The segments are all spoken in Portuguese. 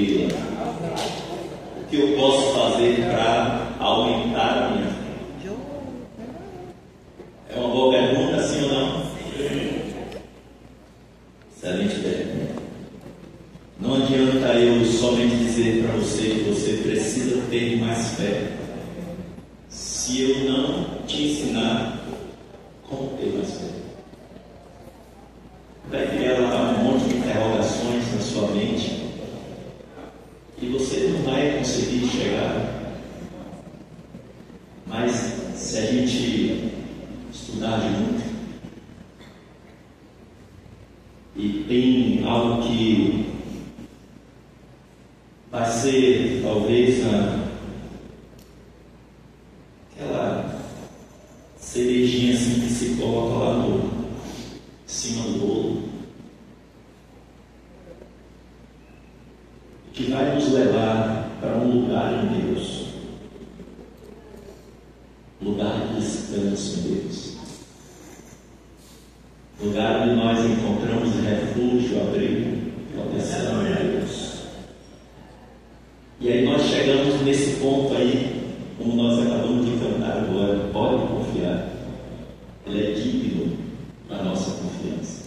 tranquila? O que eu posso fazer para aumentar a minha fé? É uma boa pergunta, sim ou não? Excelente pergunta. Não adianta eu somente dizer para você que você precisa ter mais fé, se eu não te ensinar como ter mais fé. Vai criar lá um monte de interrogações na sua mente e você não vai conseguir chegar. Mas se a gente estudar junto, e tem algo que vai ser talvez aquela cerejinha assim que se coloca lá no cima do bolo, que vai nos levar para um lugar em Deus, lugar de descanso em Deus, lugar onde nós encontramos refúgio, abrigo, proteção em Deus. E aí nós chegamos nesse ponto aí, como nós acabamos de cantar agora. Pode confiar, Ele é digno da nossa confiança.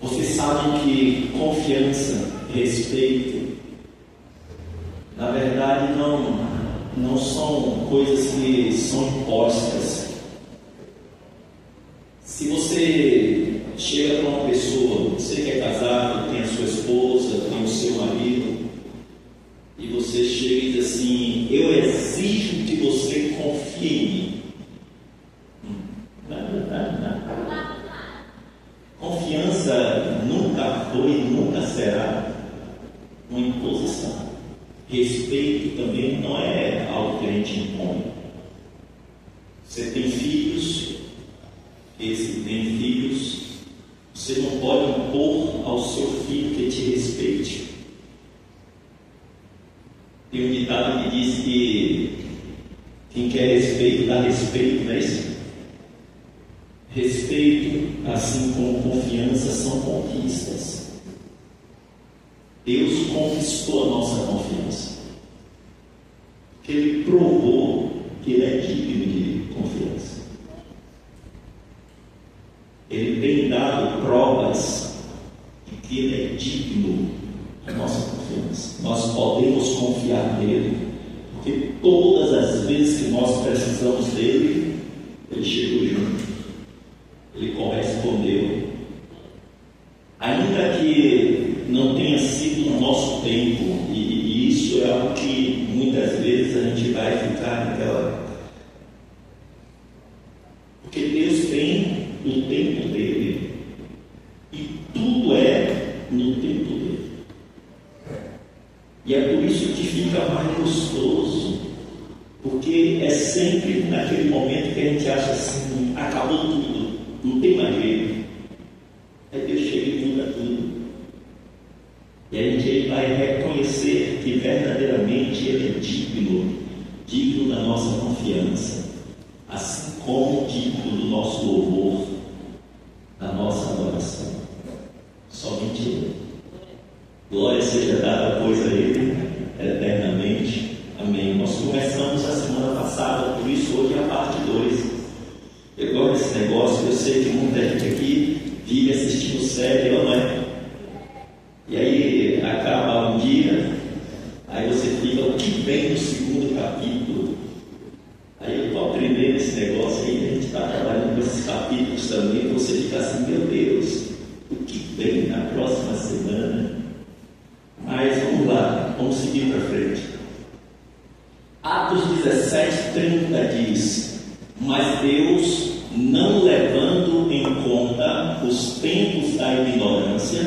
Vocês sabem que confiança, respeito, na verdade não são coisas que são impostas. Se você chega para uma pessoa, você que é casado, tem a sua esposa, tem o seu marido, e você chega e diz assim: eu exijo que você confie em mim. Não. Confiança nunca foi e nunca será uma imposição. Respeito também não é algo que a gente impõe. Você tem filhos, esse tem filhos, você não pode impor ao seu filho que te respeite. Tem um ditado que diz que quem quer respeito dá respeito, não é isso? Respeito, assim como confiança, são conquistas. Deus conquistou a nossa confiança, porque Ele provou que Ele é digno de confiança. Ele tem dado provas de que Ele é digno da nossa confiança. Nós podemos confiar nele, porque todas as vezes que nós precisamos dele, Ele chegou junto, Ele correspondeu. Ainda que não tenha sido no nosso tempo, e isso é algo que muitas vezes a gente vai ficar naquela... Porque Deus tem o tempo dele, e tudo é no tempo dele. E é por isso que fica mais gostoso, porque é sempre naquele momento que a gente acha assim: acabou tudo, não tem mais jeito. Aí Deus chega e muda tudo. E a gente vai reconhecer que verdadeiramente Ele é digno da nossa confiança, assim como digno do nosso louvor, da nossa adoração. Somente Ele. Glória seja dada, pois, a Ele eternamente. Amém. Nós começamos a semana passada, por isso hoje é a parte 2. Eu gosto desse negócio, eu sei que muita gente aqui vive assistindo série, não é? E aí acaba um dia, aí você fica: o que vem no segundo capítulo? Aí eu estou aprendendo esse negócio aí, a gente está trabalhando com esses capítulos também, você fica assim: meu Deus, o que vem na próxima semana? Mas vamos lá, vamos seguir para frente. Atos 17:30 diz: mas Deus, não levando em conta os tempos da ignorância,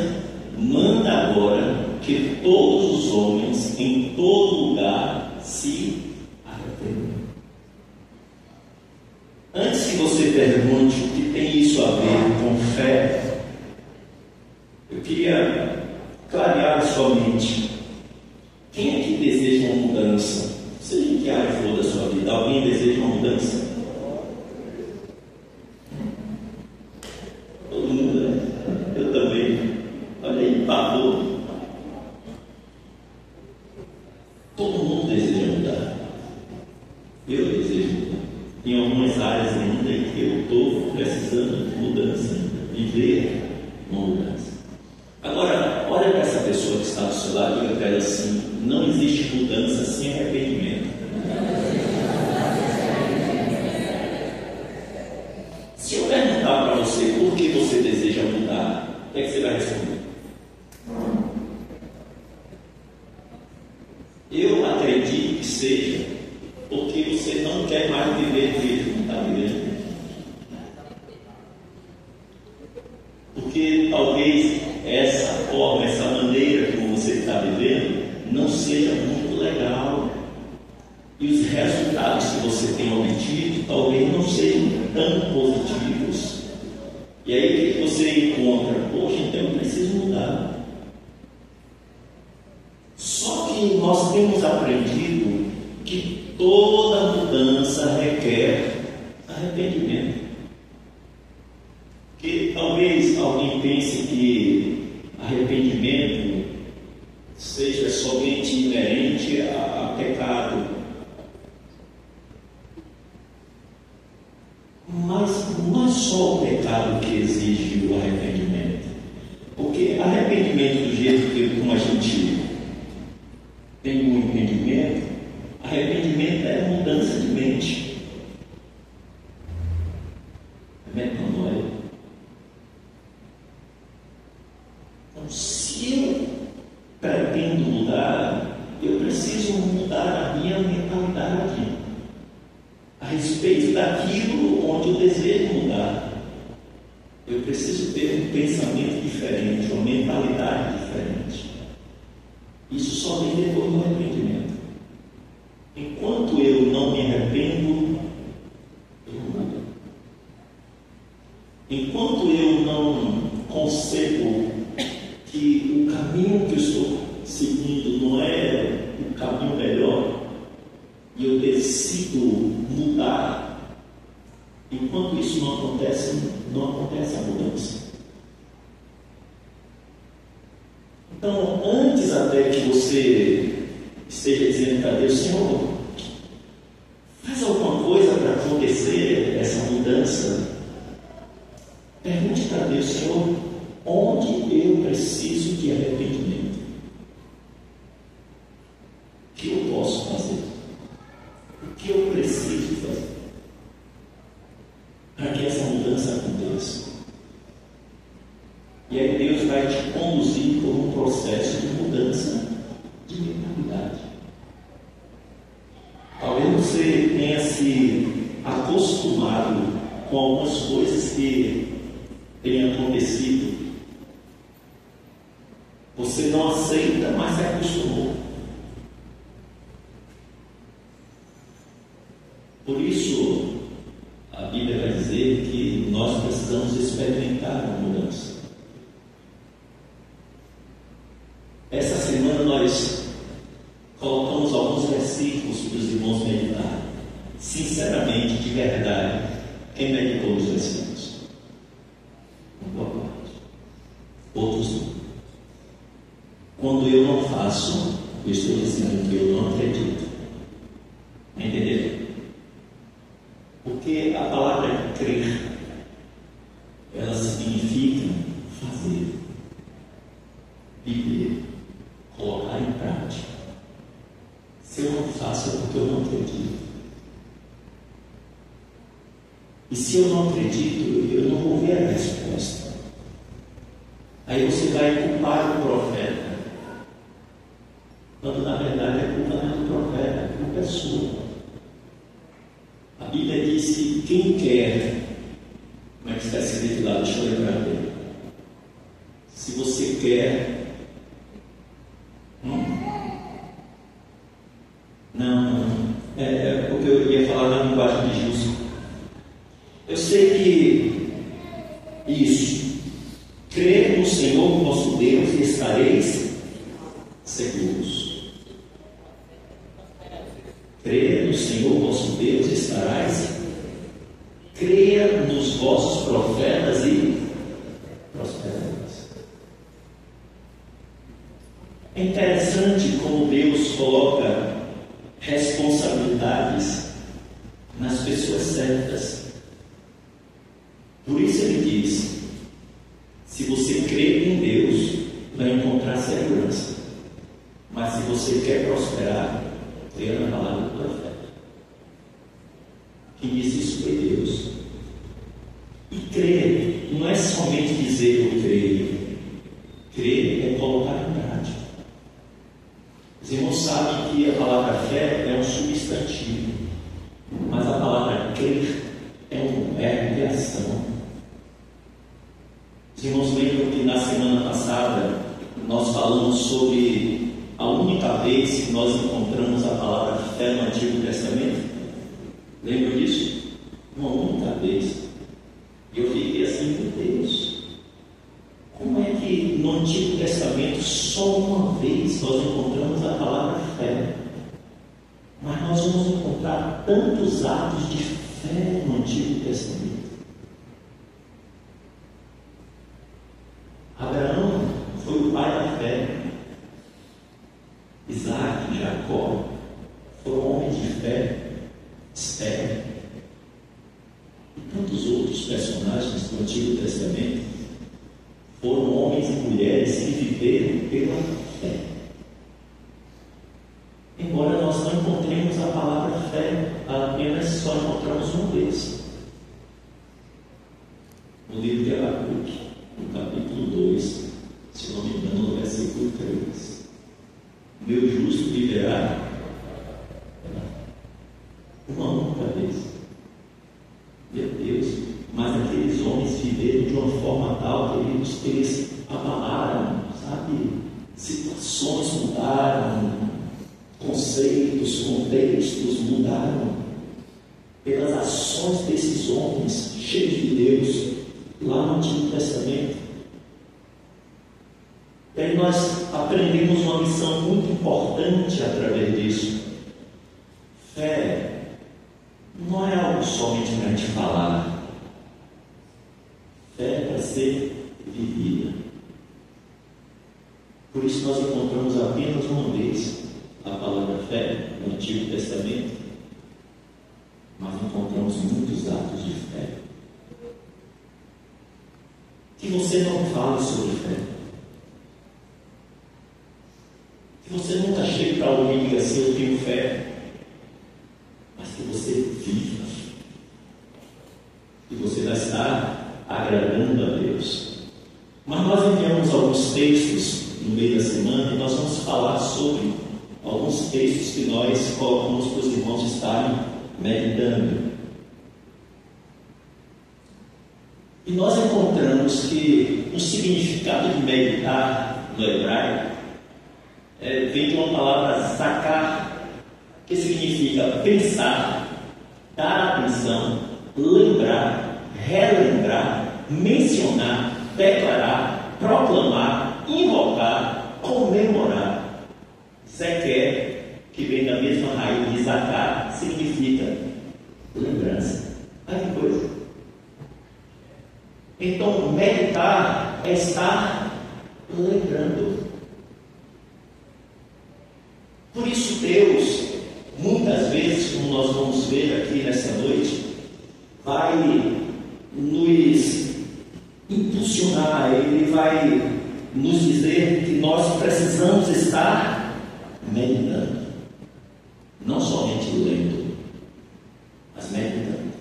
manda agora que todos os homens em todo lugar se arrependam. Antes que você pergunte o que tem isso a ver com fé, eu queria clarear a sua mente. Quem é que deseja uma mudança? Seja em que área for da sua vida, alguém deseja uma mudança? Todo mundo, né? Eu também. Olha aí, pavor. tem algumas áreas ainda em que eu estou precisando de mudança ainda, viver uma mudança. Agora, olha para essa pessoa que está do seu lado e diga para ela assim: não existe mudança sem arrependimento. Se eu perguntar para você por que você deseja mudar, o que é que você vai responder? Eu acredito que seja porque você não quer mais viver do jeito que está vivendo. Porque talvez essa forma, essa maneira como você está vivendo não seja muito legal. E os resultados que você tem obtido talvez não sejam tão positivos. E aí o que você encontra? Poxa, então eu preciso mudar. Só que nós temos aprendido que toda mudança requer arrependimento. Porque talvez alguém pense que arrependimento seja somente inerente a pecado. Mas não é só o pecado que exige o arrependimento. Porque arrependimento do jeito que como a gente tem um entendimento, arrependimento é mudança de mente. É metanoia. Então, se eu pretendo mudar, eu preciso mudar a minha mentalidade a respeito daquilo onde eu desejo mudar. Eu preciso ter um pensamento diferente, uma mentalidade diferente. Isso só vem depois do arrependimento. Enquanto eu não me arrependo, eu não mudo. Enquanto eu não concebo que o caminho que eu estou seguindo não é o caminho melhor, e eu decido mudar, enquanto isso não acontece a mudança. Então, antes até que você esteja dizendo para Deus: Senhor, faz alguma coisa para acontecer essa mudança, pergunte para Deus: Senhor, onde eu preciso de arrependimento? O que eu posso fazer? O que eu preciso fazer para que essa mudança aconteça? E aí Deus vai te conduzir por um processo de mudança de mentalidade. Talvez você tenha se acostumado com algumas coisas que têm acontecido. Você não aceita, mas se acostumou. Por isso, a Bíblia vai dizer que nós precisamos experimentar a mudança. Essa semana nós colocamos alguns versículos para os irmãos meditarem. Sinceramente, de verdade, quem meditou os versículos? Uma boa parte. Outros não. Quando eu não faço, eu estou dizendo que eu não acredito. Entendeu? Porque a palavra crer, ela significa fazer, viver, colocar em prática. Se eu não faço, é porque eu não acredito. E se eu não acredito, eu não vou ver a resposta. Aí você vai culpar o profeta, quando na verdade a culpa não é do profeta, a culpa é sua. A Bíblia diz que quem quer, como é que está escrito lá? Deixa eu lembrar dele. Se você quer, é porque eu ia falar na linguagem de Gilson. Eu sei que isso, crer no Senhor nosso Deus e estareis seguros. Creia no Senhor vosso Deus e estarás. Creia nos vossos profetas e prosperarás. É interessante como Deus coloca responsabilidades nas pessoas certas. Por isso ele diz: se você crê em Deus, vai encontrar segurança. Mas se você quer prosperar, creia na palavra do profeta. Quem disse isso foi Deus. E crer não é somente dizer eu creio. Crer é colocar em prática. Os irmãos sabem que a palavra fé é um substantivo, mas a palavra crer é um verbo de ação. Os irmãos lembram que na semana passada nós falamos sobre a única vez que nós encontramos a palavra fé no Antigo Testamento? Lembram disso? Uma única vez. E eu fiquei assim, meu Deus, como é que no Antigo Testamento só uma vez nós encontramos a palavra fé? Mas nós vamos encontrar tantos atos de fé no Antigo Testamento. Abraão foi o pai da fé. Isaac e Jacó foram homens de fé. Esther e tantos outros personagens do Antigo Testamento foram homens e mulheres que viveram pela fé. Embora nós não encontremos a palavra fé, apenas só encontramos uma vez. No livro de Abacuque, no capítulo 2, se não me engano, no versículo 3. Meu justo viverá uma única vez. Meu Deus, mas aqueles homens viveram de uma forma tal que eles abalaram, sabe? Situações mudaram, conceitos, contextos mudaram pelas ações desses homens cheios de Deus lá no Antigo Testamento. E aí nós aprendemos uma lição muito importante através disso. Fé não é algo somente para a gente falar. Fé é para ser vivida. Por isso nós encontramos apenas uma vez a palavra fé no Antigo Testamento, mas encontramos muitos atos de fé. Que você não fale sobre fé. Que você nunca chegue para alguém e diga assim: eu tenho fé. Mas que você viva, e você vai estar agradando a Deus. Mas nós enviamos alguns textos no meio da semana e nós vamos falar sobre alguns textos que nós colocamos para os irmãos estarem meditando. E nós encontramos que o significado de meditar no hebraico vem de uma palavra zakar, que significa pensar, dar atenção, lembrar, relembrar, mencionar, declarar, proclamar, invocar, comemorar. Zequer, que vem da mesma raiz de zakar, significa lembrança. Olha que coisa. Então, meditar é estar lembrando. Por isso Deus, muitas vezes, como nós vamos ver aqui nessa noite, vai nos impulsionar, Ele vai nos dizer que nós precisamos estar meditando, não somente lendo, mas meditando,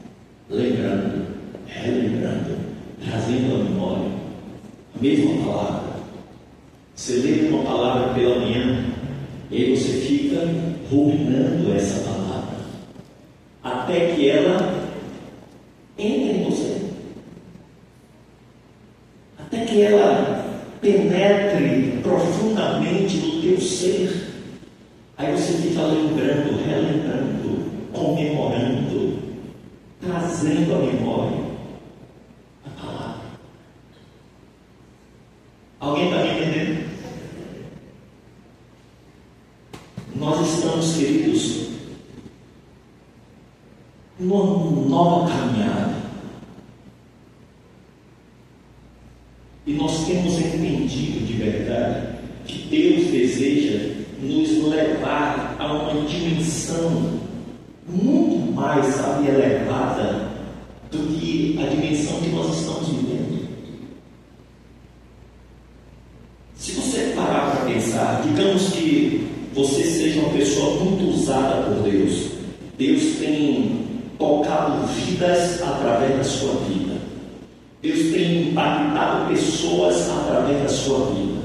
lembrando, relembrando, trazendo à memória a mesma palavra. Você lê uma palavra pela manhã, e aí você fica ruminando essa palavra até que ela entre em você, até que ela penetre profundamente no teu ser. Aí você fica lembrando, relembrando, comemorando, trazendo à memória a palavra. Alguém está me entendendo? Nós estamos, queridos, numa nova caminhada. E nós temos entendido de verdade que Deus deseja nos levar a uma dimensão muito mais, sabe, elevada do que a dimensão que nós estamos vivendo. Se você parar para pensar, digamos que você seja uma pessoa muito usada por Deus. Deus tem tocado vidas através da sua vida. Deus tem impactado pessoas através da sua vida.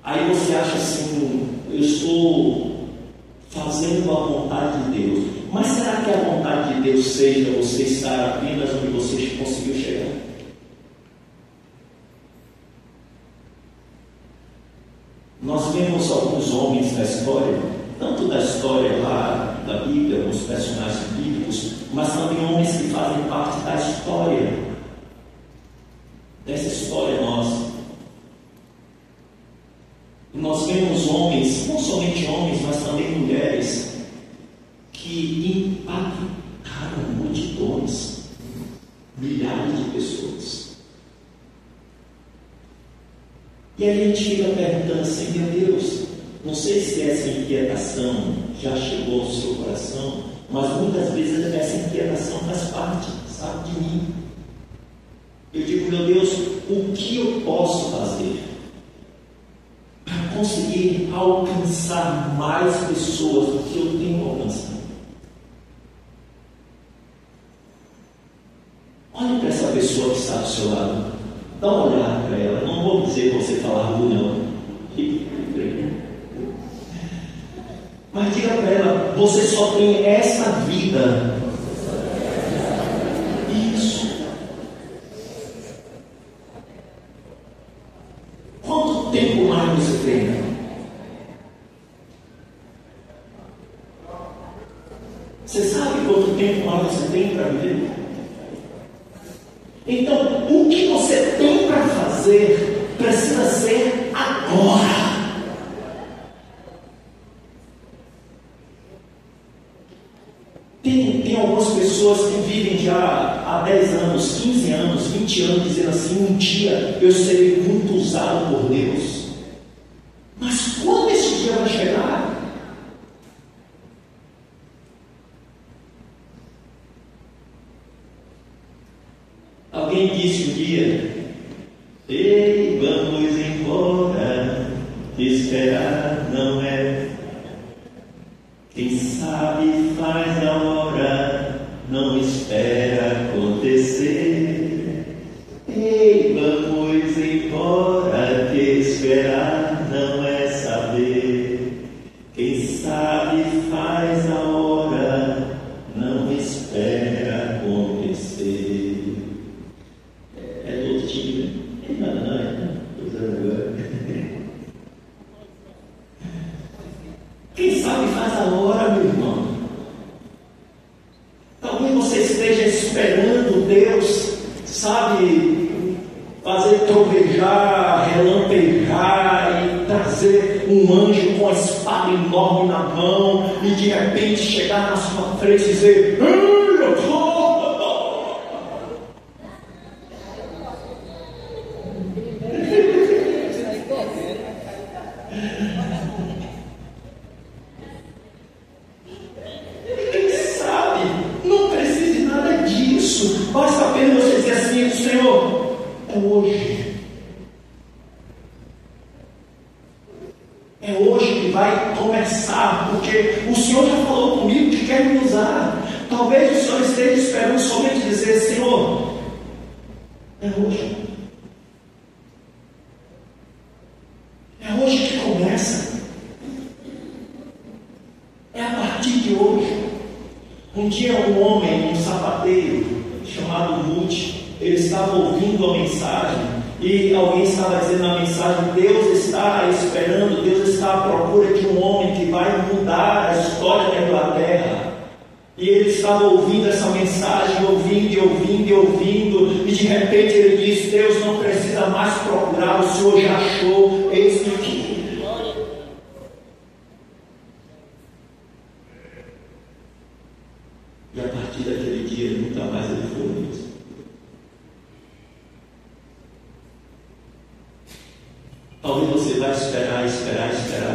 Aí você acha assim, eu estou fazendo a vontade de Deus. Mas será que a vontade de Deus seja você estar apenas onde você conseguiu chegar? Nós vemos alguns homens na história, tanto da história lá da Bíblia, alguns personagens bíblicos, mas também homens que fazem parte da história, dessa história nossa. E nós vemos homens, não somente homens, mas também mulheres, que impactaram multidões, milhares de pessoas. E aí a gente fica perguntando assim, meu Deus, não sei se essa inquietação já chegou ao seu coração, mas muitas vezes essa inquietação faz parte, sabe, de mim. Eu digo, meu Deus, o que eu posso fazer para conseguir alcançar mais pessoas do que eu tenho alcançado? Olhe para essa pessoa que está do seu lado. Dá uma olhada para ela. Não vou dizer para você falar não. Mas diga para ela, você só tem essa vida. Isso. Quanto tempo mais você tem? Você sabe quanto tempo mais você tem para viver? Então, o que você tem para fazer precisa ser agora. Tem algumas pessoas que vivem já há 10 anos, 15 anos, 20 anos, dizendo assim, um dia eu serei muito usado por Deus. Mas quando esse dia vai chegar? Alguém disse um dia, ei, vamos embora, esperar não é. Quem sabe faz a hora, não espera acontecer. Ei, vamos embora, que esperar não é saber. Quem sabe faz a hora, não espera acontecer. É do outro time, né? Não é nada, não é? Estou usando agora. Quem sabe faz a hora, meu irmão. Talvez você esteja esperando Deus, sabe, fazer trovejar, relampejar e trazer um anjo com a espada enorme na mão e de repente chegar na sua frente e dizer, eu estou. Basta apenas você dizer assim, Senhor, é hoje. É hoje que vai começar, porque o Senhor já falou comigo que quer me usar. Talvez o Senhor esteja esperando somente dizer, Senhor, é hoje. É hoje que começa. É a partir de hoje. Um dia um homem, um sapateiro, chamado Ruth, ele estava ouvindo a mensagem e alguém estava dizendo na mensagem, Deus está esperando, Deus está à procura de um homem que vai mudar a história da Inglaterra. E ele estava ouvindo essa mensagem, ouvindo e de repente ele disse, Deus não precisa mais procurar, o Senhor já achou, eis-me aqui. E a partir daquele dia, nunca mais ele foi o mesmo. Talvez você vai esperar,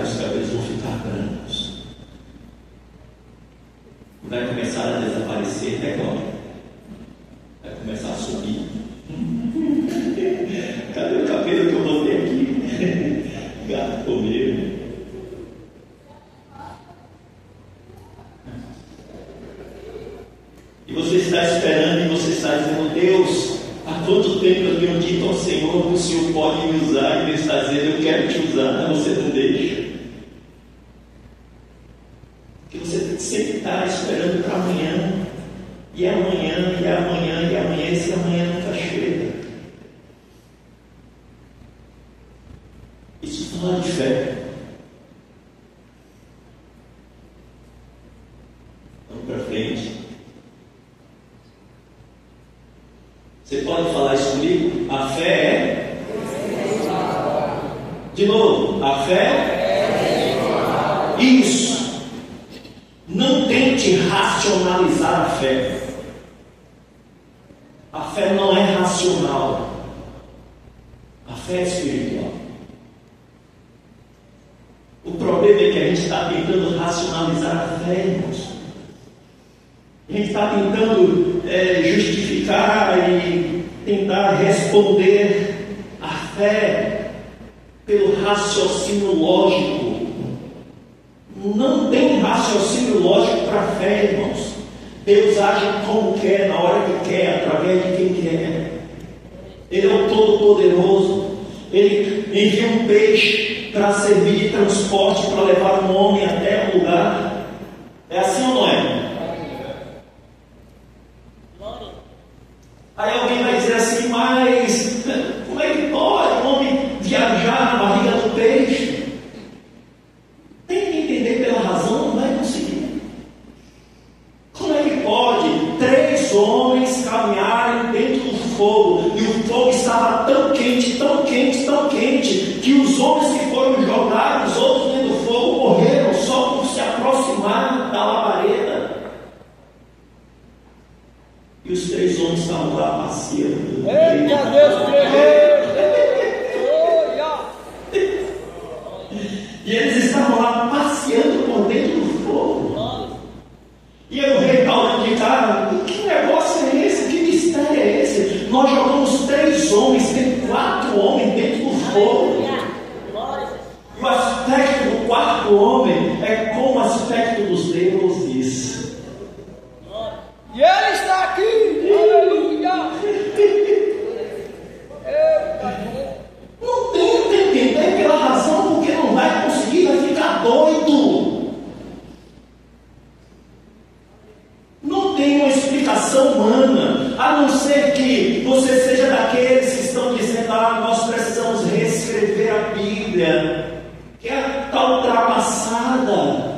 os cabelos vão ficar brancos. Vai aparecer, né, Cláudio? Vai começar a subir. Cadê o cabelo que eu botei aqui? Gato comeu. E você está esperando e você está dizendo: Deus, há quanto tempo eu tenho dito ao Senhor que o Senhor pode me usar, e Ele está dizendo: eu quero te usar, mas você não deixa. Que você sempre está esperando para amanhã, e amanhã, e amanhã, e amanhã, e esse amanhã nunca chega. Isso fala de fé. Vamos para frente. Você pode falar isso comigo? A fé é? De novo, a fé é? Isso. Não tente racionalizar a fé. A fé não é racional. A fé é espiritual. O problema é que a gente está tentando racionalizar a fé, irmãos. A gente está tentando justificar e tentar responder a fé pelo raciocínio lógico. Não tem raciocínio lógico para a fé, irmãos. Deus age como quer, na hora que quer, através de quem quer. Ele é o Todo-Poderoso. Ele envia um peixe para servir de transporte, para levar um homem até o lugar. É assim ou não é? Aí alguém vai dizer assim: mas como é que pode um homem viajar na barriga do peixe? Tem que entender pela razão, não vai conseguir. Como é que pode 3 homens caminharem dentro do fogo, e o fogo estava tão quente, tão quente, tão quente, que os homens que foram jogados, outros dentro do fogo, morreram só por se aproximar da labareda? E os 3 homens estavam lá passeando. Eita Deus, e eles estavam lá passeando por dentro do fogo. E aí o rei está olhando de cara: que negócio é esse? Que mistério é esse? Nós jogamos 3 homens, tem 4 homens dentro do fogo. E o aspecto do 4º homem é como o aspecto dos deuses. e Ele está aqui, aleluia. Não tem que entender pela razão, porque não vai conseguir, vai ficar doido. Não tem uma explicação humana, a não ser que você seja daqueles que estão dizendo: nós precisamos reescrever a Bíblia, que está ultrapassada.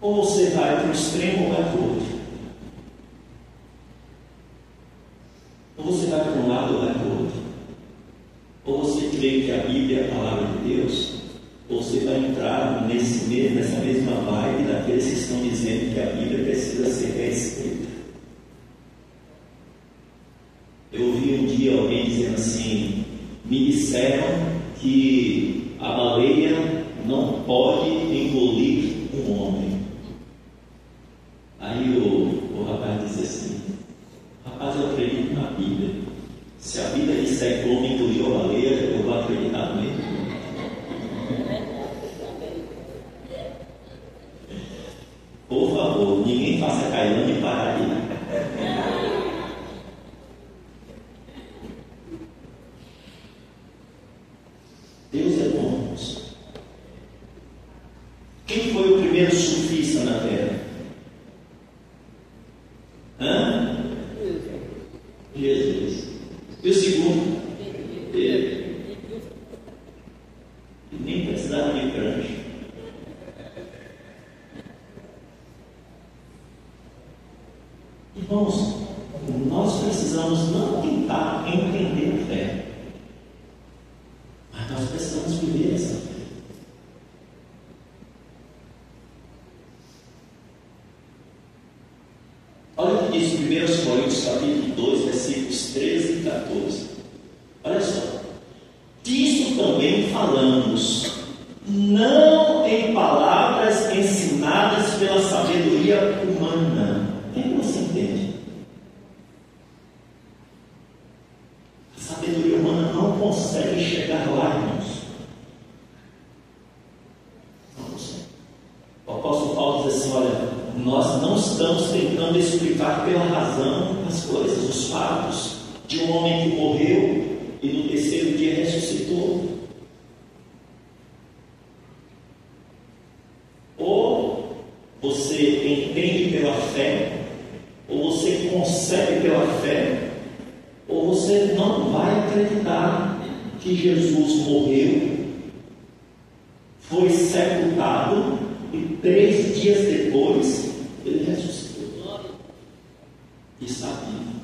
Ou você vai para o extremo ou vai para o outro. Ou você vai para um lado ou vai para o outro. Ou você crê que a Bíblia é a palavra de Deus, ou você vai entrar nessa mesma vibe daqueles que estão dizendo que a Bíblia precisa ser reescrita. Eu ouvi um dia alguém dizendo assim: me disseram que a baleia não pode engolir um homem. Aí o rapaz disse assim: rapaz, eu acredito na Bíblia. Se a Bíblia disser que o homem engoliu a baleia, eu vou acreditar mesmo. Por favor, ninguém faça Cailã e parar aí. Deus é bom, irmãos. Quem foi o primeiro surfista na Terra? Jesus. E o segundo? Pedro. E nem precisava de prancha. Irmãos, nós precisamos não tentar entender a fé, mas nós precisamos viver essa fé. Olha o que diz em 1 Coríntios capítulo 2, versículos 13 e 14. Olha só. Disso também falamos, não em palavras consegue chegar lá, irmãos. Não consegue. O apóstolo Paulo diz assim: olha, nós não estamos tentando explicar pela razão as coisas, os fatos de um homem que morreu e no terceiro dia ressuscitou. Ou você entende pela fé, ou você concebe pela fé, ou você não vai acreditar que Jesus morreu, foi sepultado e 3 dias depois ele ressuscitou. Está vivo.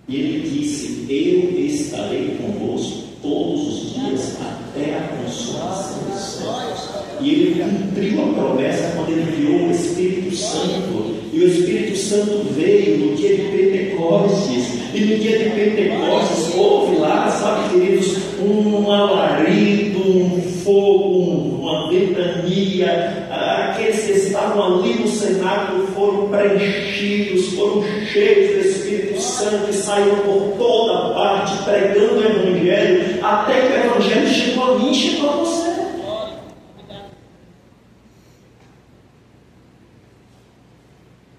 E ele disse: eu estarei convosco todos os dias até a consumação dos séculos. E ele cumpriu a promessa quando ele enviou o Espírito Santo. E o Espírito Santo veio no dia de Pentecostes. E no dia de Pentecostes houve lá, sabe, queridos, um alarido, um fogo, uma ventania. Aqueles que estavam ali no cenáculo foram preenchidos, foram cheios do Espírito Santo e saíram por toda parte pregando o Evangelho, até que o Evangelho chegou a mim e chegou a você.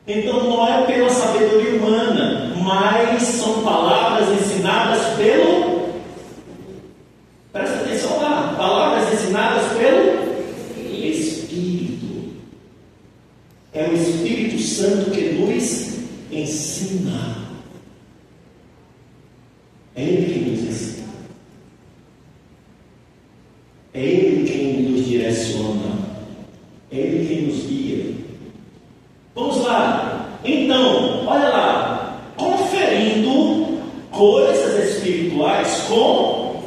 Então não é pela sabedoria humana, mas são palavras ensinadas pelo... Presta atenção lá, palavras ensinadas pelo Espírito. É o Espírito Santo que nos ensina. É Ele quem nos ensina. É Ele quem nos direciona. É Ele quem nos guia. Vamos lá. Então, olha lá. Conferindo coisas espirituais com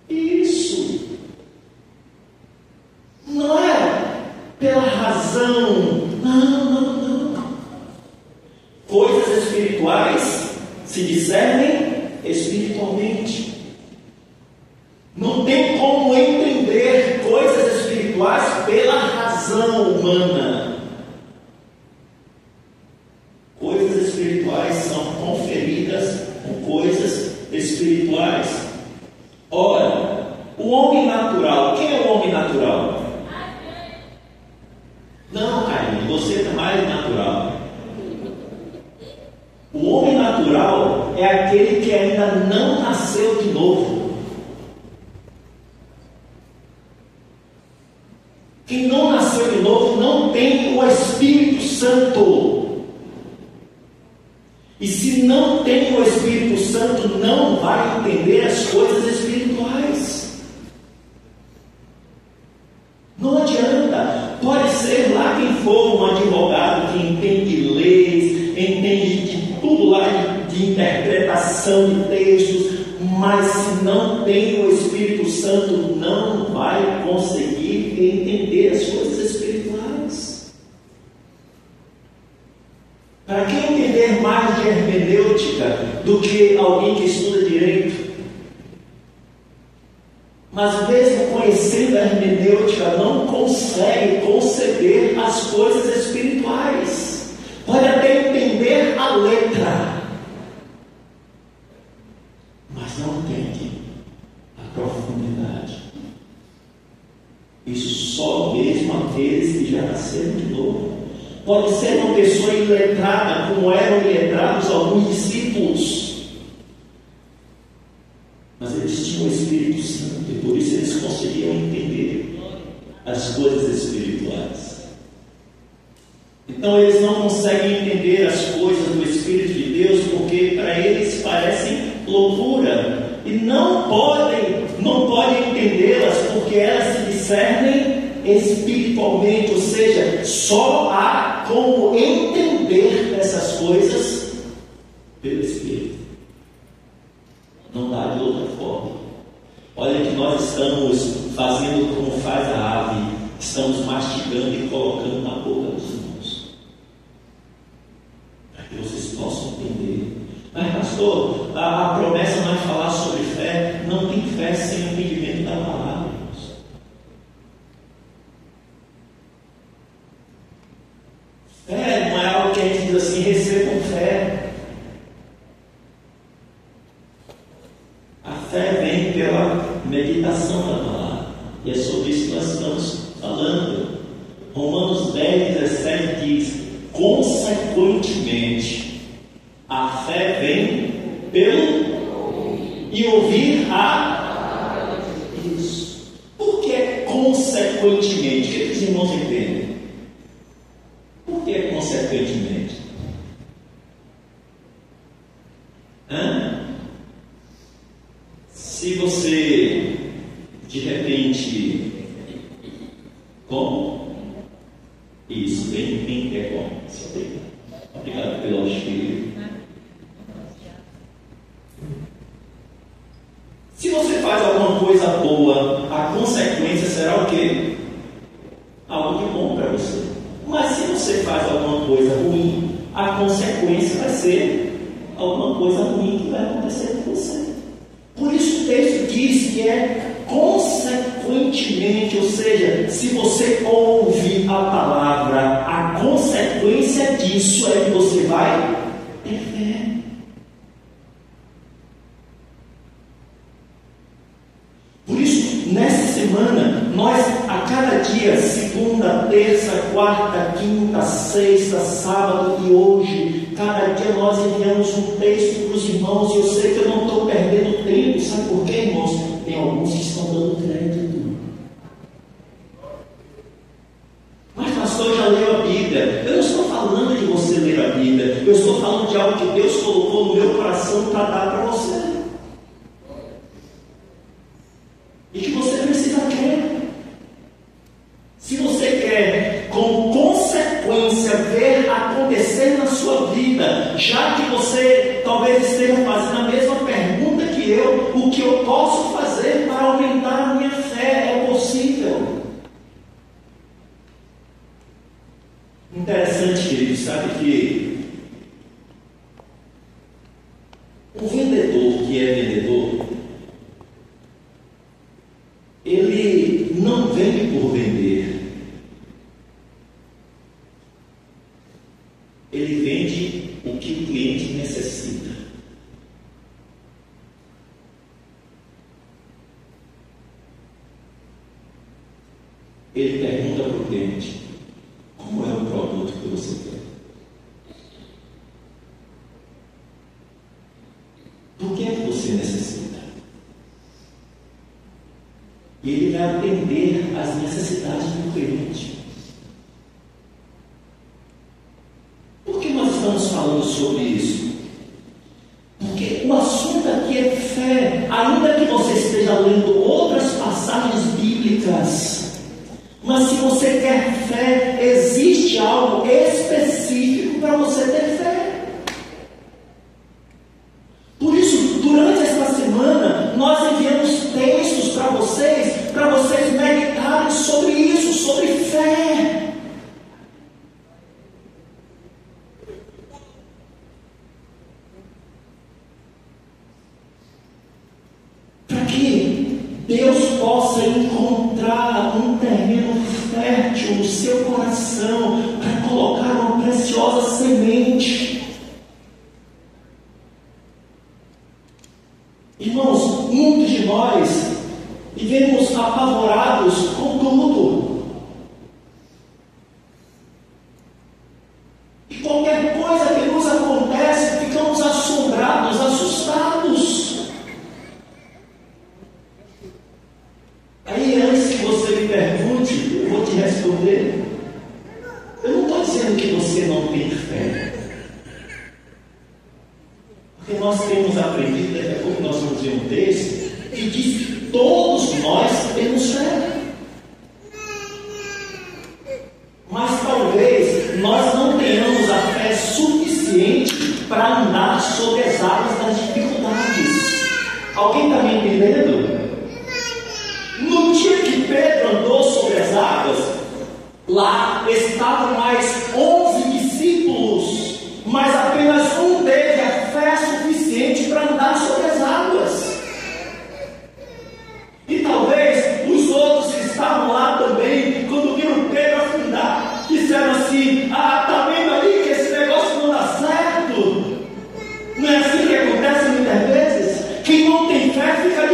isso. Não é pela razão. Não. Coisas espirituais se discernem espiritualmente. Não tem como entender coisas espirituais pela razão humana. Coisas espirituais são conferidas com coisas espirituais. Ora, o homem natural, quem é o homem natural? Não, Caio, você é mais natural. O homem natural é aquele que ainda não nasceu de novo. Quem não nasceu de novo não tem o Espírito Santo. E se não tem o Espírito Santo, não vai entender as coisas espirituais. Não adianta. Pode ser lá quem for um advogado que entende leis, entende de tudo lá de interpretação de textos, mas se não tem o Espírito Santo, não vai conseguir entender as coisas espirituais. Para quem entender mais de hermenêutica do que alguém que estuda direito, mas mesmo conhecendo a hermenêutica, não consegue conceber as coisas espirituais. Pode até entender a letra, mas não entende a profundidade. Isso só mesmo aqueles que já nasceram de novo. Pode ser uma pessoa iletrada, como eram iletrados alguns discípulos, mas eles tinham o Espírito Santo e por isso eles conseguiam entender as coisas espirituais. Então eles não conseguem entender as coisas do Espírito de Deus porque para eles parecem loucura e não podem entendê-las porque elas se discernem espiritualmente, ou seja, só há como entender essas coisas pelo Espírito. Não dá de outra forma. Olha que nós estamos fazendo como faz a ave, estamos mastigando e colocando na boca dos irmãos, para que vocês possam entender. Mas pastor, a promessa não é falar sobre fé. Não tem fé sem o entendimento da palavra, irmãos. Fé não é algo que a gente diz assim, recebam fé. fé vem pela meditação da palavra. E é sobre isso que nós estamos falando. Romanos 10, 17 diz: consequentemente, a fé vem pelo e ouvir a isso. Por que consequentemente? O que os irmãos entendem? Por que consequentemente? Se você de repente, como? Isso, bem é como? Obrigado pelo auxílio. Se você faz alguma coisa boa, a consequência será o quê? Algo de bom para você. Mas se você faz alguma coisa ruim, a consequência vai ser alguma coisa ruim que vai acontecer com você. Por isso o texto diz que é consequentemente, ou seja, se você ouve a palavra, a consequência disso é que você vai ter fé. Por isso, nessa semana, nós a cada dia, segunda, terça, quarta, quinta, sexta, sábado e hoje, cada dia nós enviamos um texto para os irmãos, e eu sei que eu não estou perdendo tempo. Sabe por quê, irmãos? Tem alguns que estão dando crédito. Mas pastor, eu já leio a Bíblia. Eu não estou falando de você ler a Bíblia, eu estou falando de algo que Deus colocou no meu coração para dar para você, e que você precisa crer. Se você quer com consequência ver acontecer na sua vida, já que você talvez esteja fazendo a mesma pergunta que eu, o que eu posso fazer para aumentar a minha fé? É possível. Interessante, querido, sabe que um vendedor que é vendedor, ele não vende por vender. Ele vende o que o cliente necessita. Ele pergunta para o cliente: como é o produto que você quer? Do que é que você necessita? E ele vai atender às necessidades do cliente. Por que nós estamos falando sobre isso? Porque o assunto aqui é fé. Ainda que você esteja lendo outras passagens bíblicas, mas se você quer fé, existe algo específico para você ter fé. Por isso, durante esta semana, nós enviamos textos para vocês meditarem sobre isso, sobre fé. Para que Deus possa encontrar um terreno fértil no seu coração, para colocar uma preciosa semente. Irmãos, muitos de nós vivemos apavorados com tudo. E qualquer coisa que nos acontece, ficamos assombrados, assustados. Aí, antes que você me pergunte, eu vou te responder. Eu não estou dizendo que você não tem fé, porque nós temos aprendido, daqui a pouco nós vamos ver um texto que diz que todos nós temos fé. Mas talvez nós não tenhamos a fé suficiente para andar sobre as águas das dificuldades. Alguém está me entendendo? No dia que Pedro andou sobre as águas, lá estavam mais 11 discípulos, mas apenas um teve a fé suficiente para andar sobre as águas. E talvez os outros que estavam lá também, quando viram Pedro afundar, disseram assim: está vendo ali que esse negócio não dá certo? Não é assim que acontece muitas vezes? Quem não tem fé fica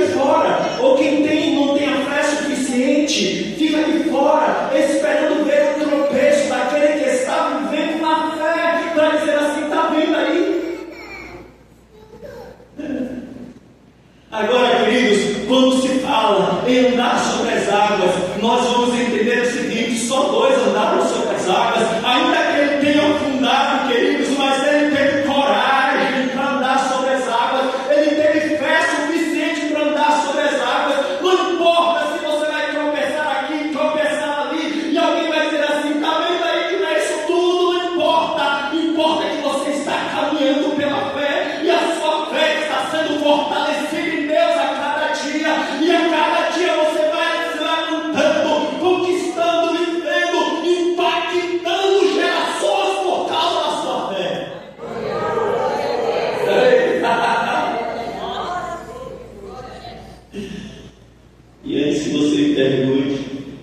Agora, queridos, quando se fala em andar sobre as águas, nós vamos entender o seguinte: só dois andaram sobre as águas, ainda que ele tenha afundado, queridos, mas ele teve coragem para andar sobre as águas, ele teve fé suficiente para andar sobre as águas. Não importa se você vai tropeçar aqui, tropeçar ali, e alguém vai dizer assim: está vendo aí que não é isso tudo? Não importa, importa que você está caminhando pela fé, e a sua fé está sendo fortalecida em Deus a cada dia, e a cada dia você vai se levantando, conquistando, vivendo, impactando gerações por causa da sua fé. E antes que você me pergunte,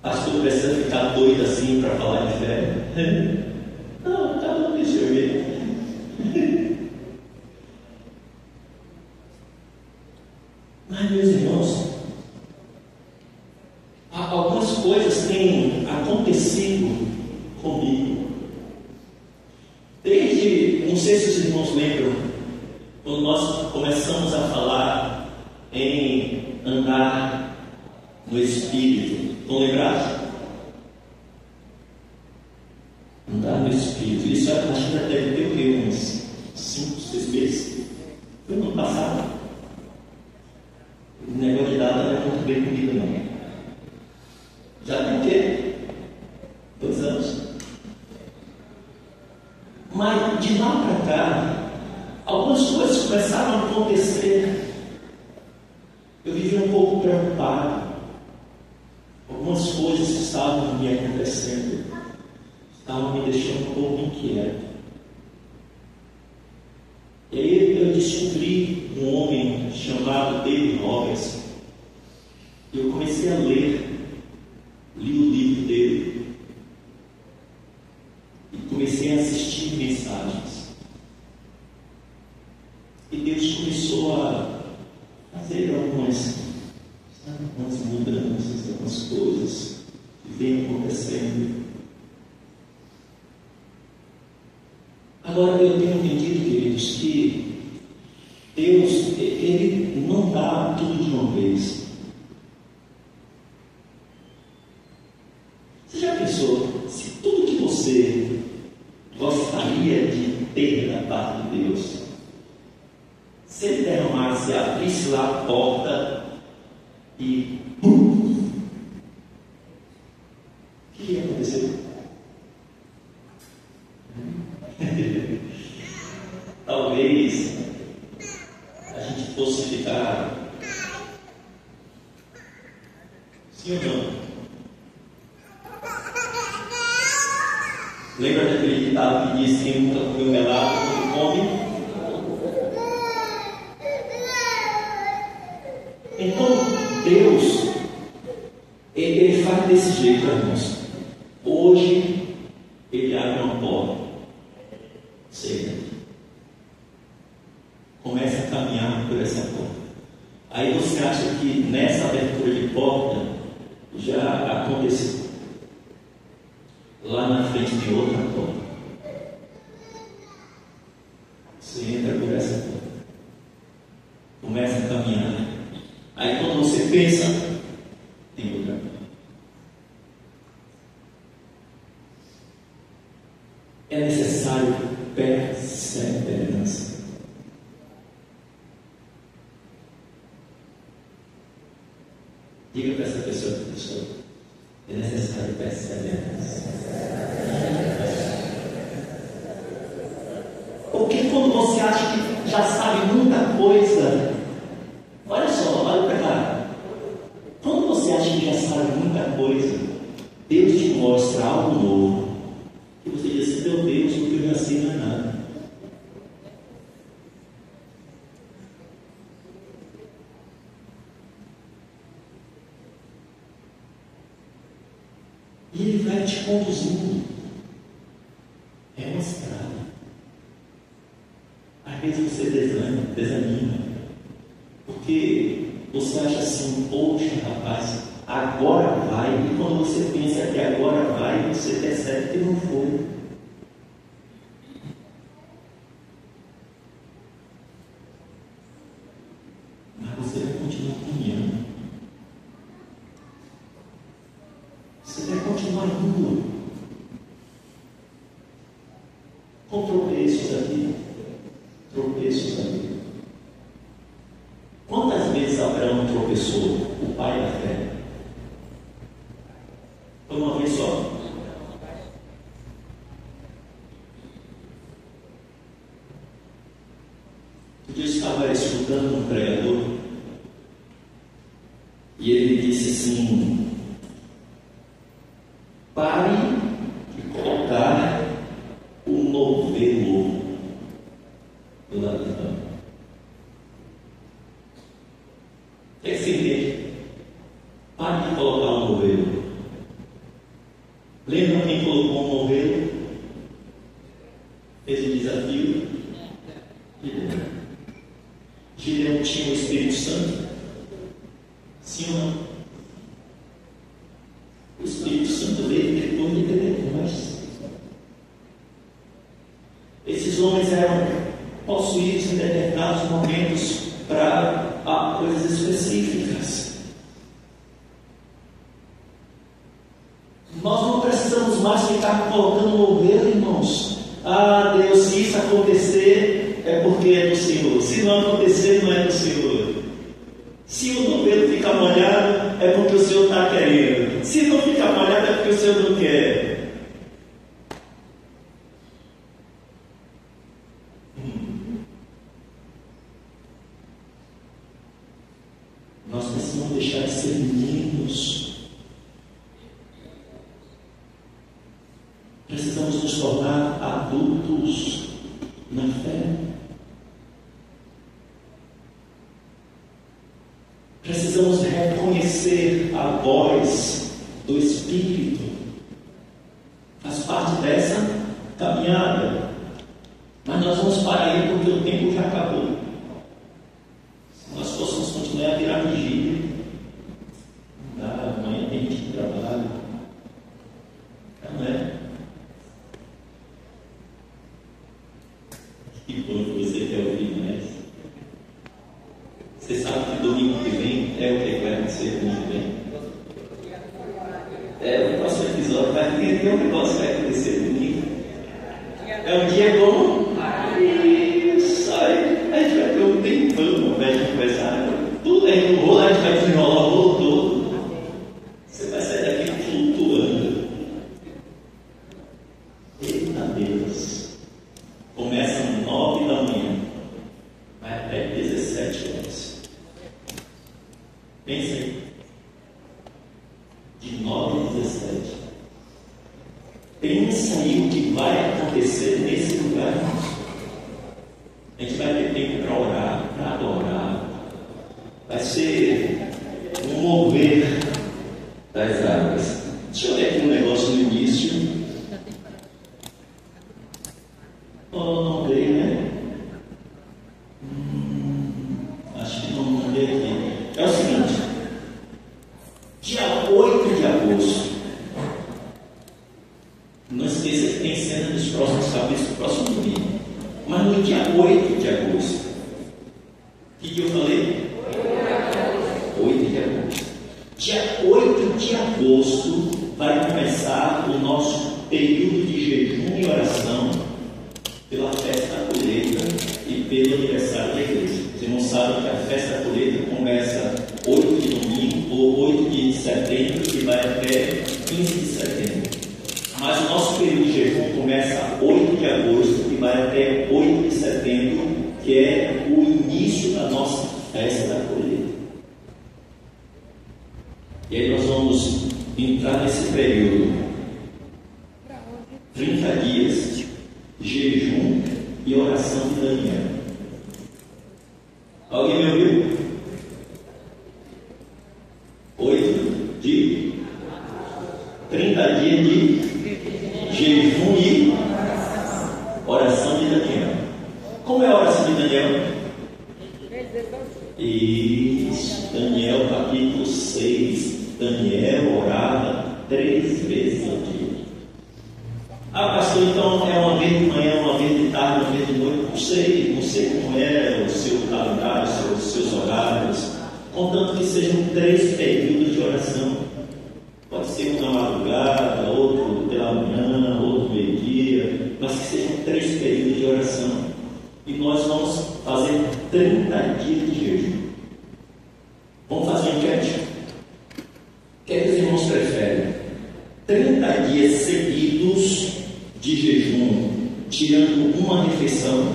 pastor, precisa ficar doido assim para falar de fé? Não, cada um tem seu jeito. Mas, meus irmãos, algumas coisas têm acontecido comigo. Desde, não sei se os irmãos lembram, quando nós começamos a falar em andar no Espírito. Estão lembrados? Andar no Espírito. Isso acho que já deve ter o quê? Uns 5, 6 meses. Foi no ano passado. O negócio de data não é muito bem comigo, não. Já tem o quê? 2 anos. Mas de lá para cá, algumas coisas começaram a acontecer. Eu vivia um pouco preocupado. Algumas coisas que estavam me acontecendo estavam me deixando um pouco inquieto. E aí eu descobri um homem chamado David Robertson. Eu comecei a ler, li o livro dele e comecei a assistir mensagens. E Deus começou a fazer algumas mudanças, algumas coisas que vêm acontecendo. Agora eu tenho entendido, queridos, que Deus, Ele não dá tudo de uma vez. Você já pensou se tudo que você gostaria de ter da parte de Deus, se Ele derramasse, abrisse lá a porta e o que ia acontecer? Talvez a gente fosse ficar, sim ou não? Lembra daquele ditado que diz: quem nunca comeu melado quando come? Então Deus, Ele faz desse jeito, irmãos. Hoje Ele abre uma porta, seja, começa a caminhar por essa porta. Aí você acha que nessa abertura de porta já aconteceu. Lá na frente de outra porta. Você entra por essa porta. Começa a caminhar. Aí quando você pensa, tem outra porta. É necessário perseverança. Diga para essa pessoa, é necessário perseverança. Porque quando você acha que já sabe muita coisa, olha só, olha para cá. Quando você acha que já sabe muita coisa, Deus te mostra algo novo. E você diz assim: meu Deus, o que eu já sei não é nada. E Ele vai te conduzindo. É uma estrada. Às vezes você desanima. Porque você acha assim: poxa, rapaz, agora vai. E quando você pensa que agora vai, você percebe que não foi. tropeços da vida. Quantas vezes Abraão tropeçou, o pai da fé? Foi uma vez só. Eu estava escutando um pregador e ele disse assim: pare de colocar o novelo do lado de fora. O que é que você entende? Pare de colocar um novelo. Lembra quem colocou um novelo? Fez o desafio? Gideão tinha o Espírito Santo? Sim ou não? O Espírito Santo veio depois de Pentecostes. Esses homens eram possuídos em determinados momentos para coisas específicas. Nós não precisamos mais ficar colocando novelo, irmãos. Ah, Deus, se isso acontecer, é porque é do Senhor. Se não acontecer, não é do Senhor. Se o novelo ficar molhado, é porque o Senhor está querendo. Se não ficar molhado, é porque o Senhor não quer. Nós precisamos deixar de ser meninos. Precisamos nos tornar adultos na fé. Precisamos reconhecer a voz do Espírito. Faz parte dessa caminhada. Mas nós vamos parar aí porque o tempo já acabou. Se nós fôssemos continuar a virar vigília, amanhã tem gente que trabalha. Não é? Que bom que você quer ouvir mais. Você sabe que domingo que vem é o que vai acontecer domingo que vem? O próximo episódio vai ter um negócio que vai acontecer domingo. É um dia bom. Isso aí. A gente vai ter um tempão ao invés de conversar. Tudo aí no rolo, a gente vai desenrolar o rolo todo. Você vai sair daqui flutuando. Eita Deus. Começa às 9 da manhã. Vai até 17 horas. Pensa aí. De 9 a 17. Pensa aí o que vai acontecer nesse lugar. A gente vai ter tempo para orar, para adorar. Vai ser um mover das águas. Deixa eu ler aqui um negócio no início. Não veio, né? Acho que não veio aqui. É o seguinte: dia 8 de agosto. Não esqueça que tem cena dos próximos capítulos do próximo domingo. Mas no dia 8 de agosto, que dia eu falei? 8 de agosto. Dia 8 de agosto vai começar o nosso período de jejum e oração pela festa da colheita e pelo aniversário da igreja. Os irmãos sabem que a festa da colheita começa 8 de domingo ou 8 de setembro e vai até 15 de setembro. Mas o nosso período de jejum começa 8 de agosto e vai até 8 de setembro, que é o início da nossa festa da colheita. E aí nós vamos entrar nesse período 30 dias de jejum e oração de Daniel. Alguém me ouviu? 8 de 30 dias de jejum e oração de Daniel. Como é a oração de Daniel? Isso, Daniel capítulo 6. Daniel orava 3 vezes ao dia. Ah, pastor, então é uma vez de manhã, uma vez de tarde, uma vez de noite. Não sei como é o seu calendário, os seus horários. Contanto que sejam 3 períodos de oração. Pode ser um na madrugada, outro pela manhã, outro meio-dia, mas que sejam 3 períodos de oração. e nós vamos fazer 30 dias de jejum. Vamos fazer uma enquete? O que é que os irmãos preferem? 30 dias seguidos de jejum, tirando uma refeição,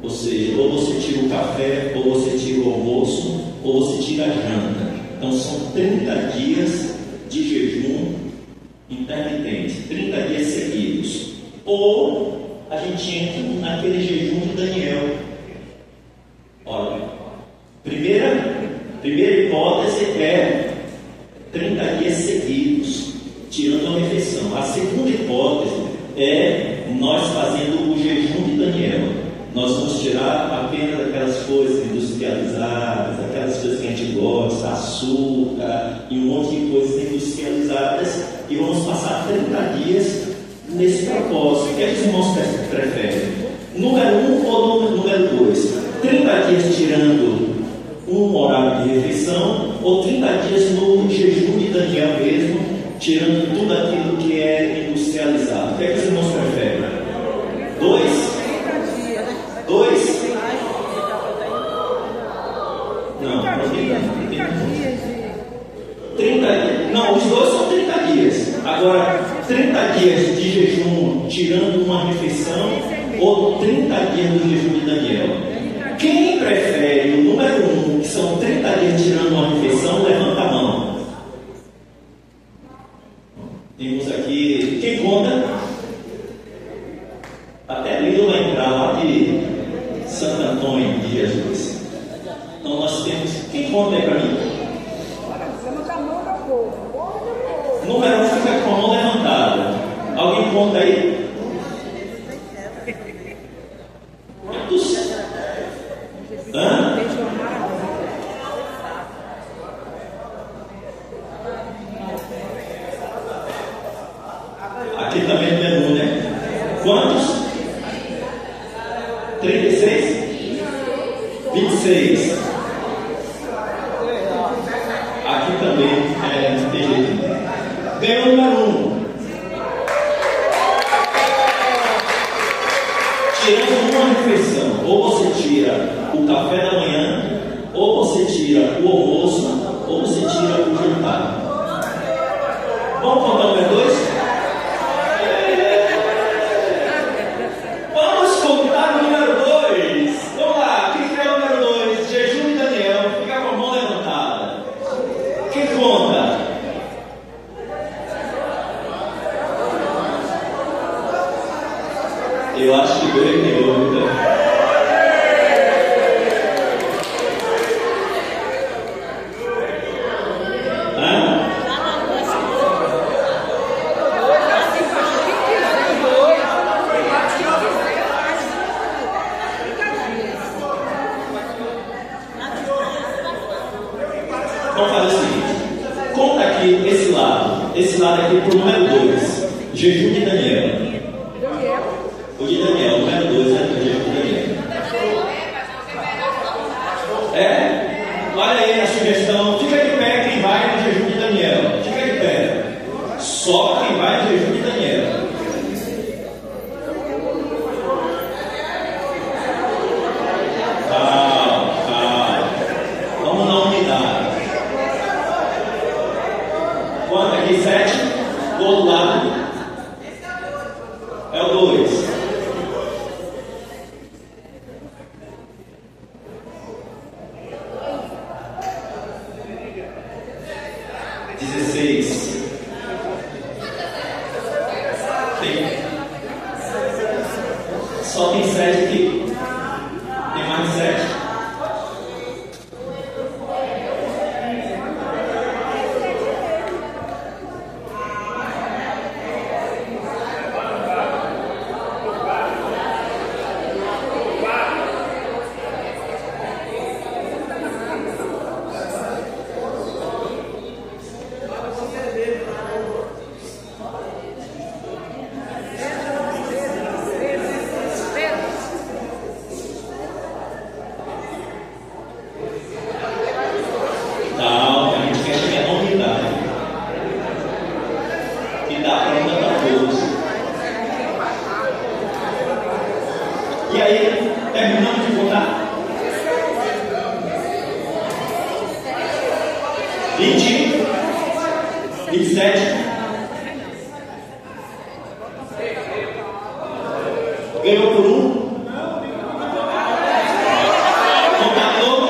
ou seja, ou você tira o café, ou você tira o almoço, ou você tira a janta. Então são 30 dias de jejum intermitente, 30 dias seguidos. Ou a gente entra naquele jejum de Daniel. Olha, primeira hipótese é 30 dias seguidos, tirando a refeição. A segunda hipótese é nós fazendo o jejum de Daniel. Nós vamos tirar apenas aquelas coisas industrializadas, aquelas coisas que a gente gosta, açúcar e um monte de coisas industrializadas, e vamos passar 30 dias nesse propósito. O que é que os irmãos preferem? Número 1 ou número 2? 30 dias tirando um horário de refeição, ou 30 dias no jejum de Daniel mesmo, tirando tudo aquilo que é industrializado? O que é que os irmãos preferem? 2? Não, 30 dias. Não, os dois são 30 dias. Agora, 30 dias de jejum tirando uma refeição, ou 30 dias do jejum de Daniel? Quem prefere o número 1, que são 30 dias tirando uma refeição, levanta a mão. Temos aqui, quem conta? Até Lilo vai entrar lá de Santo Antônio de Jesus. Então nós temos, quem conta aí para mim? Número 1 fica com a mão levantada. Alguém conta aí? Hã? Aqui também não é 1, né? Quantos? 36? 26? Aqui também tem jeito. Ganhou o número 1. Tirando uma refeição, ou você tira o café da manhã, ou você tira o almoço, ou você tira o jantar. Vamos contar o número 2? Vamos contar o número 2. Vamos lá, quem quer o número 2? Jejum de Daniel, fica com a mão levantada. Quem conta? Eu acho que ganhou, né? Vamos fazer o seguinte: conta aqui esse lado aqui para o número 2, jejum de Daniel. O de Daniel, o número 2 é o jejum de Daniel. Olha aí a sugestão. Fica de pé quem vai no jejum de Daniel. Fica de pé. Só quem vai no jejum de Daniel. Vamos na unidade. Quanto aqui? 7? Do outro lado. É o 2. Só tem 7 aqui. Tem mais de 7. 20, 27. Ganhou por 1. Contador.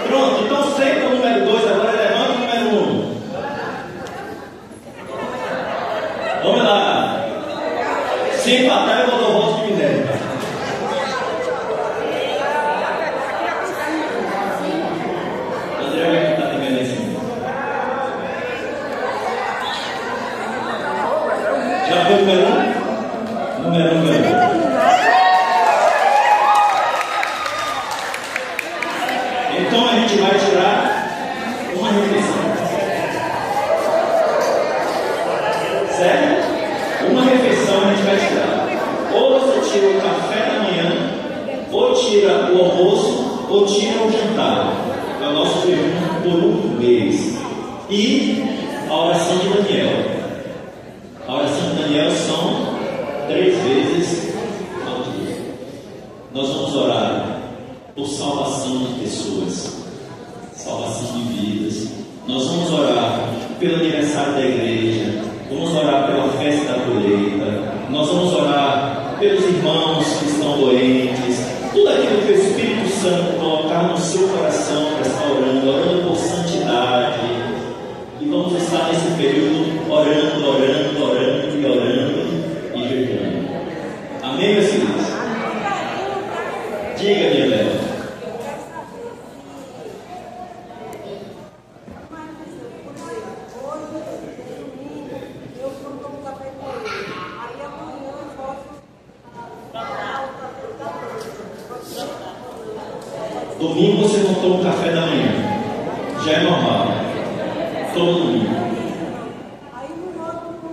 Pronto, então senta o número 2, agora levanta o número 1. Vamos lá. Se empatar, eu vou dar o voto de Minério. André vai tentar também lá em cima. Já foi o número 1? Número 1 ganhou. Então a gente vai tirar uma refeição. Certo? Uma refeição a gente vai tirar. Ou você tira o café da manhã, ou tira o almoço, ou tira o jantar. É o nosso jejum por um mês. E a oração de Daniel. A oração de Daniel são 3 vezes ao dia. Nós vamos orar por salvação de pessoas, salvação de vidas. Nós vamos orar pelo aniversário da igreja, vamos orar pela festa da colheita, nós vamos orar pelos irmãos que estão doentes, tudo aquilo que o Espírito Santo colocar no seu coração para estar orando, orando por santidade. E vamos estar nesse período orando, orando, orando e orando e jejuando. Amém, meus filhos? Diga, minha Bela. Domingo você não toma café da manhã. Já é normal. Todo domingo. Aí no outro,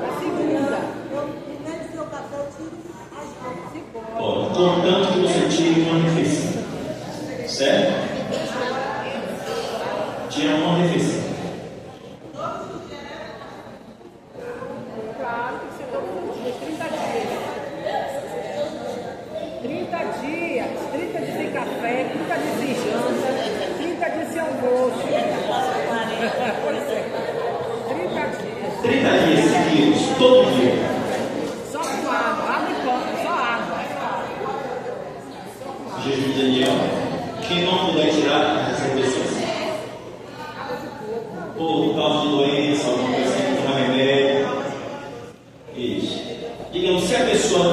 a segunda, eu primeiro seu café, eu tiro as mãos. Contanto que você tire uma refeição. Certo? Tira uma refeição. Claro, tem que ser todos os dias, 30 dias. 30 dias, 30 dias sem café, 30 dias sem janta, 30 dias sem almoço. Pois é, 30 dias. 30 dias seguidos, todo dia. Só com água, água e pão, só água. Jejum de Daniel. Quem não puder tirar as refeições, ou por causa de doença, alguma coisa assim, tomar remédio. Isso. Digamos, se a pessoa